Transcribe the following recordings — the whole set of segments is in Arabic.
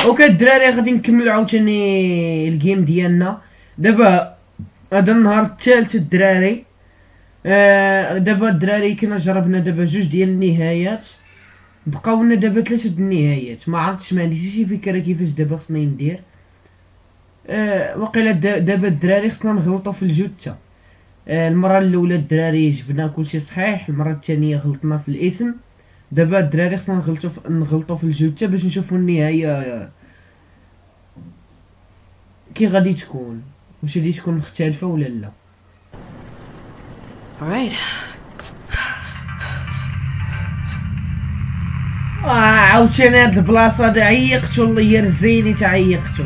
اوكي الدراري غادي نكملو عاوتاني الجيم ديالنا. دابا هذا النهار الثالث الدراري. دابا الدراري كنا جربنا دابا جوج ديال النهايات، بقاونا دابا ثلاثه د النهايات. ما عرفتش، ما عنديش شي فكره كيفاش دابا خصني ندير. وقيلا دابا الدراري خصنا نغلطو في الجثه. المره الاولى الدراري جبنا كلشي صحيح، المره الثانيه غلطنا في الاسم. دابا الدراري خصنا نغلطو في الجثه باش نشوفو النهايه كي غادي تكون، واش غادي تكون مختلفه ولا لا. Alright. عاوتاني هاد البلاصه هادي عيقتو، الله يرزيني تعيقتو.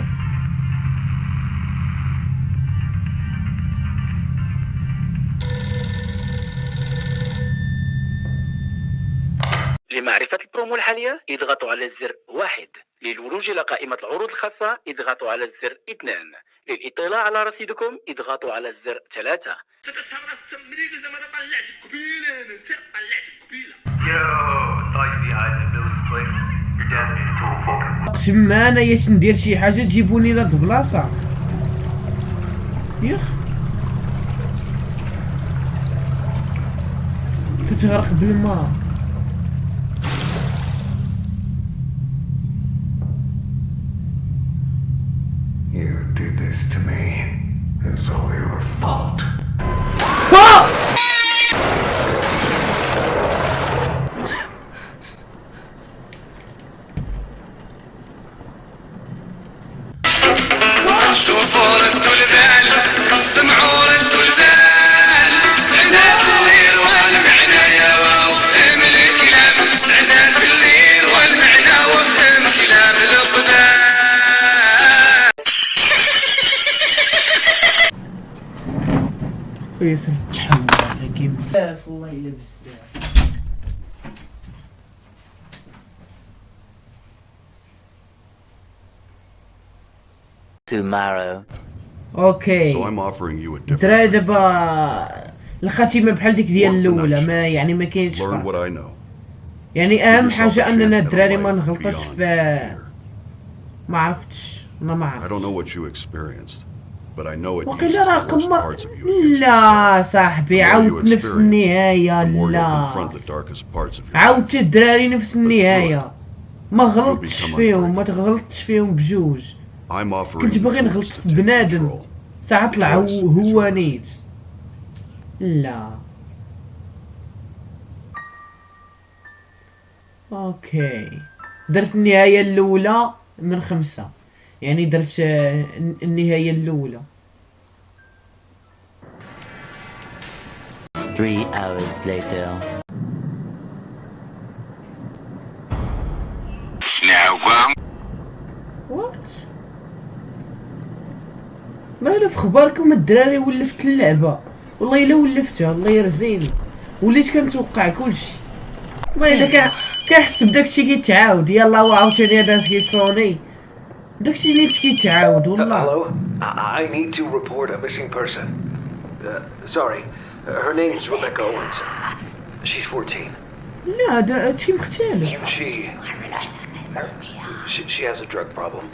لمعرفة البرومو الحالية اضغطوا على الزر 1. للولوج إلى قائمة العروض الخاصة اضغطوا على الزر 2. للإطلاع على رصيدكم اضغطوا علعلى الزر 3. تما انا ياش ندير شي حاجه تجيبوني لهاد البلاصه يخ كتغرق بالماء. You did this to me. It's all your fault. شوفوا ردوا البال، سمعوا ردوا البال، سعدات الليل والمعنى وافهم الكلام، سعدات الليل والمعنى وافهم كلام القدام. ياسر تحول على جيم بزاف، والله الا بزاف. Tomorrow. اوكي So I'm offering you a different الدراري دابا الخاتمه بحال ديك ديال الاولى، ما يعني ما كاينش learn فرق. what I know. يعني Give اهم yourself حاجه a اننا chance at a الدراري ما life نغلطوش beyond في fear. ما عرفتش انا ما I don't عرفتش. know what you experienced, but I know it uses وقيلا the راه worst قمر. parts of you against لا yourself. صاحبي The more you عاود نفس experience, النهايه. the more you'll لا confront the darkest parts of your عاودت life. الدراري نفس النهايه، ما غلطتش become فيهم، ما unbreakable. تغلطش فيهم بجوج. I'm offering كنت you باغي tools نغلط to في take بنادم control. ساعة طلع The choice is هو yours. نيت. لا اوكي درت النهاية الأولى من 5، يعني درت النهاية الأولى. 3 hours later. وات والله الا في خباركم الدراري ولفت اللعبة، والله الا ولفتها، الله يرزيني. وليت كنتوقع كلشي، والله الا كنحس بداكشي كيتعاود. يلا هو عاوتاني هذا كيصوني، داكشي اللي كيتعاود والله. Hello? I need to report a missing person. Sorry. Her name's Rebecca Owens. She's 14. لا هادشي مختلف. She has a drug problem.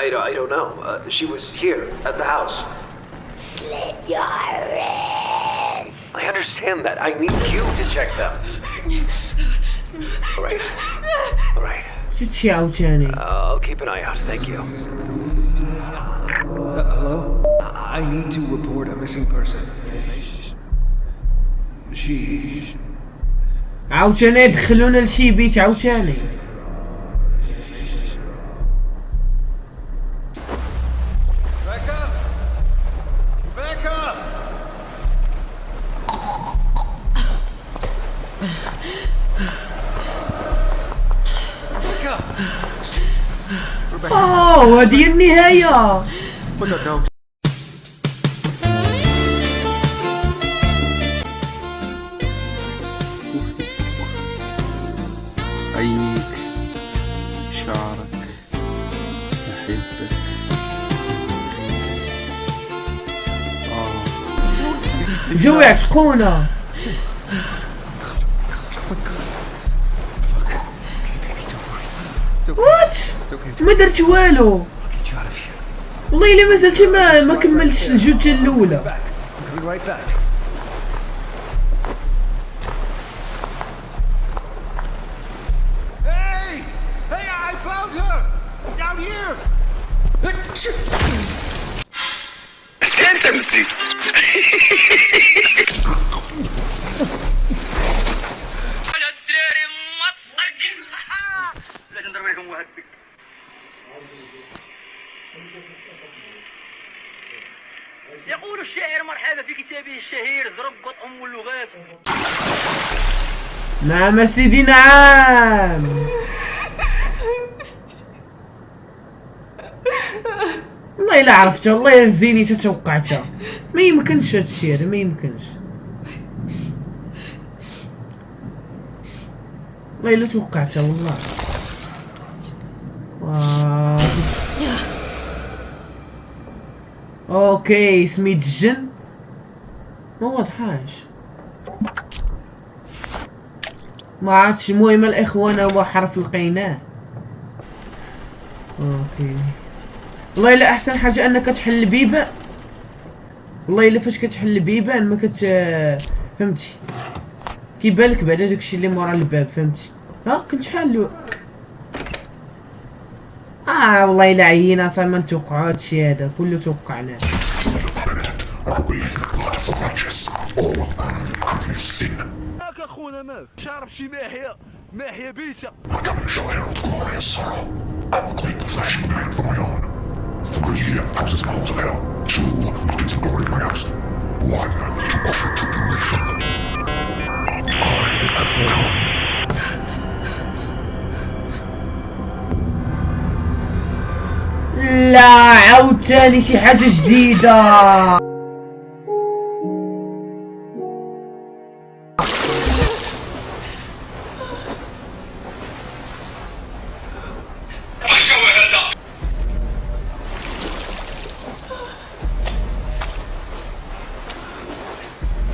I don't know. She was here at the house. I understand that. I need you to check them. All right. All right. شي عاوتاني. I'll keep an eye out. Thank you. Hello? I need to report a missing person. She... عاوتاني يدخلونا لشي بيت عاوتاني. اوه هذه النهاية. عينيك، شعرك، أحبك. جو يعتقونا. وات ما درت والو والله الا مازلتي ما كملتش الجوجه الاولى. انت متي الدراري مطق لا نضرب لكم واحد بك. يقول الشاعر مرحبا في كتابه الشهير زرق ام اللغات. نعم سيدي نعم. والله الا عرفتها والله يرزيني تتوقعتها. ما يمكنش هادشي هذا ما يمكنش. والله الا توقعتها والله. اوكي سميت الجن ما واضحاش ما عادش. المهم الاخوان هو حرف لقيناه. اوكي والله الا احسن حاجه انك تحل البيبان. والله الا فاش كتحل البيبان ما فهمتي كيبالك بعدا داكشي اللي مورا الباب فهمتي. ها كنت حالو والله الا عيينا صاي ما نتوقعو هادشي هذا كله توقعناه. هاك اخونا ماف شارب شي ماحيه بيتا. لا عاوتاني شي حاجه جديده.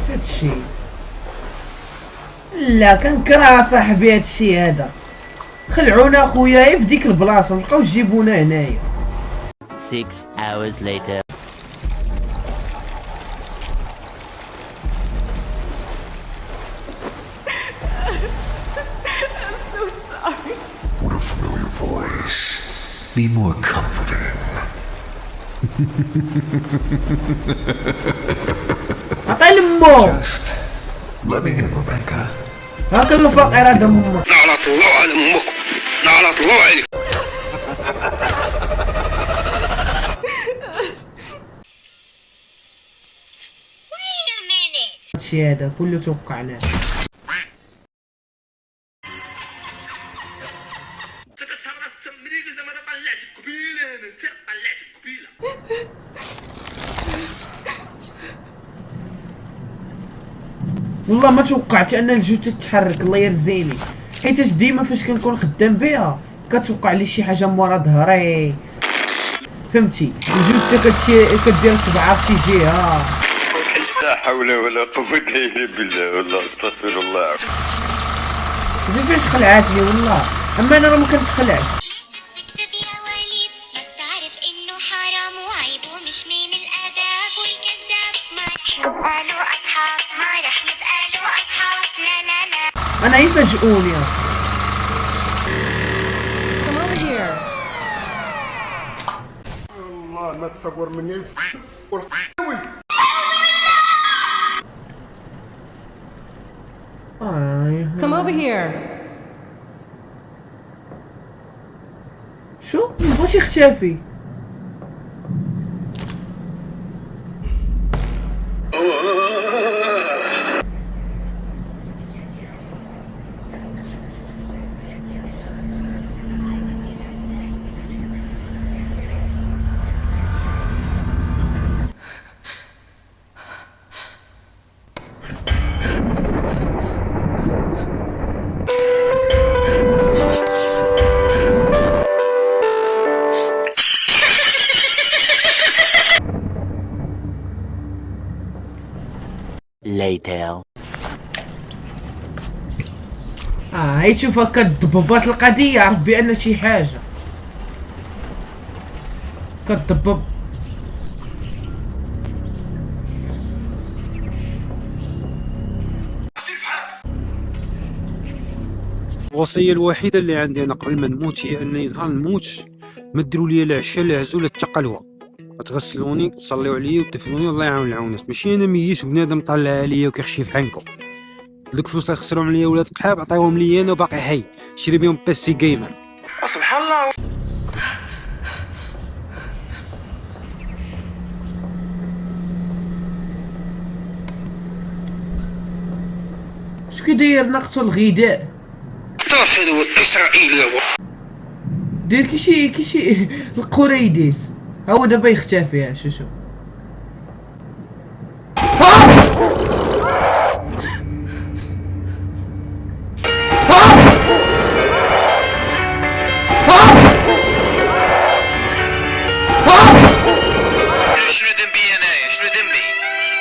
هادشي لا كنكره صاحبي هادشي هذا. خلعونا اخويا في ديك البلاصه مبقاوش جيبونا هنايا. 6 hours later. What a familiar voice. Be more confident. عطي لمو. Let me in, Rebecca. هاك الفقير هذا امك. نعلى طلوع على امك نعلى طلوع عليك. هادشي هذا كله توقعناه. والله ما توقعت ان الجوج تتحرك الله يرزيني حيتاش ديما فاش كنكون خدام بها كتوقع لي شي حاجه مورا ظهري فهمتي. الجوج كدير صبعها في شي جهه. لا حول ولا قوة الا بالله والله استغفر الله. جوج خلعاتني والله اما انا راه ما كنتخلعش. اكذب يا وليد تعرف انه حرام وعيب ومش من الاداب والكذاب ما رح يبقى له اصحاب ما رح يبقى له اصحاب لا لا لا. انا يفاجئوني والله ما تصور مني. Come over here. شو مبغاش يختفي. Later. هاي شوف هكا الضبابات القضية عرف بأن شي حاجة كتضبب. الوصيه الوحيده اللي عندي انا قبل ما نموت هي اني نهار نموت ما ديروا لي لا عشاء لا عزوله حتى قلوه، غتغسلوني تصليو عليا وتدفنوني الله يعاون العونات، ماشي انا ميت وبنادم طالع عليا وكيخشي في حنكم. دوك الفلوس اللي خسرهم ليا ولاد القحاب عطيوهم ليا انا وباقي حي شري بهم بيسي جيمر. سبحان الله. شكي داير نقص الغذاء ترشدوا اسرائيل دير كيشي القريديس هو دابا يختفي. شوف شنو ذنبي انايا؟ شنو ذنبي؟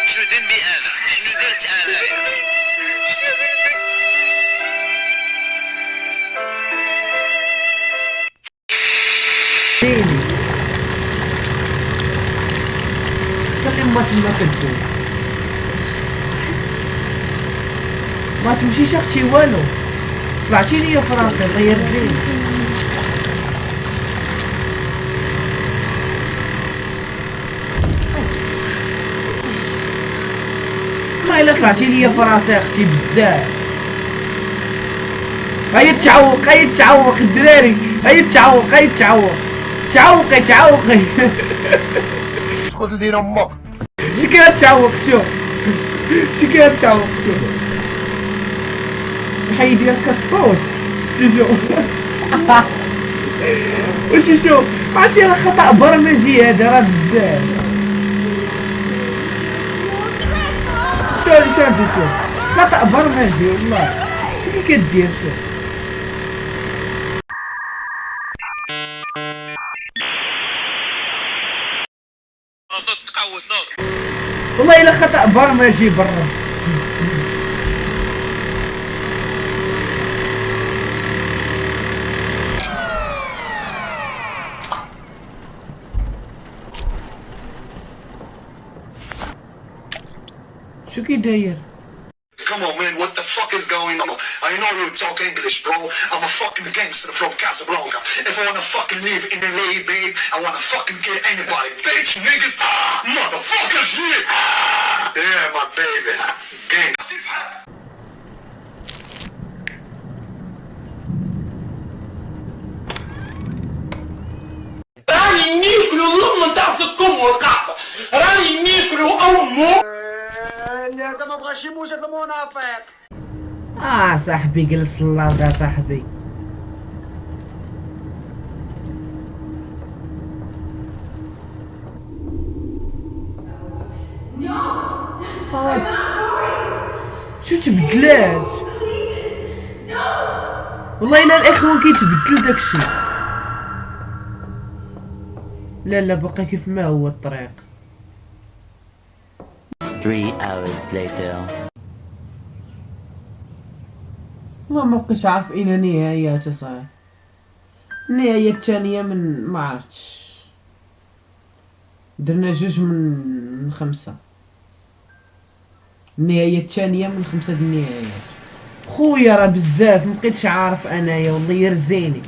شنو ذنبي انا؟ شنو درت انايا؟ شنو ذنبي؟ زيني خلي ما تما كدوي ما تمشيش اختي والو طلعتي ليا فراسي غير زين. ما الا طلعتي ليا فراسي اختي بزاف. هيا تعوق الدراري، هيا تعوق تعوقي خذ لي امك. شكرا تعوق شوف الحي ديالك الصوت شوف عرفتي راه خطأ برمجي هذا راه بزاف. شوف خطأ برمجي والله. شنو كدير شوف والله الا خطأ برمجي برا. شو كي داير؟ Come on, man, what the fuck is going on? I know you talk English, bro. I'm a fucking gangster from Casablanca. If I wanna fucking live in LA, babe, I wanna fucking kill anybody. Bitch, niggas, motherfuckers, yeah, my baby. Gang. راني ناكلو لقمة تاع سكم والقحبة، راني ناكلو أمو. هذا ما بغاش يموت هذا منافق. صاحبي جلس الله ده صاحبي. شو تبدلات والله الا الاخوان كيتبدل داكشي. لا بقى كيف ما هو الطريق. 3 hours later. والله ما بقيتش عارف اين نهايته صحيح. النهاية الثانية من ما عرفتش. درنا 2 من 5. النهاية الثانية من 5 د النهايات. خويا راه بزاف مبقيتش عارف انايا والله يرزيني.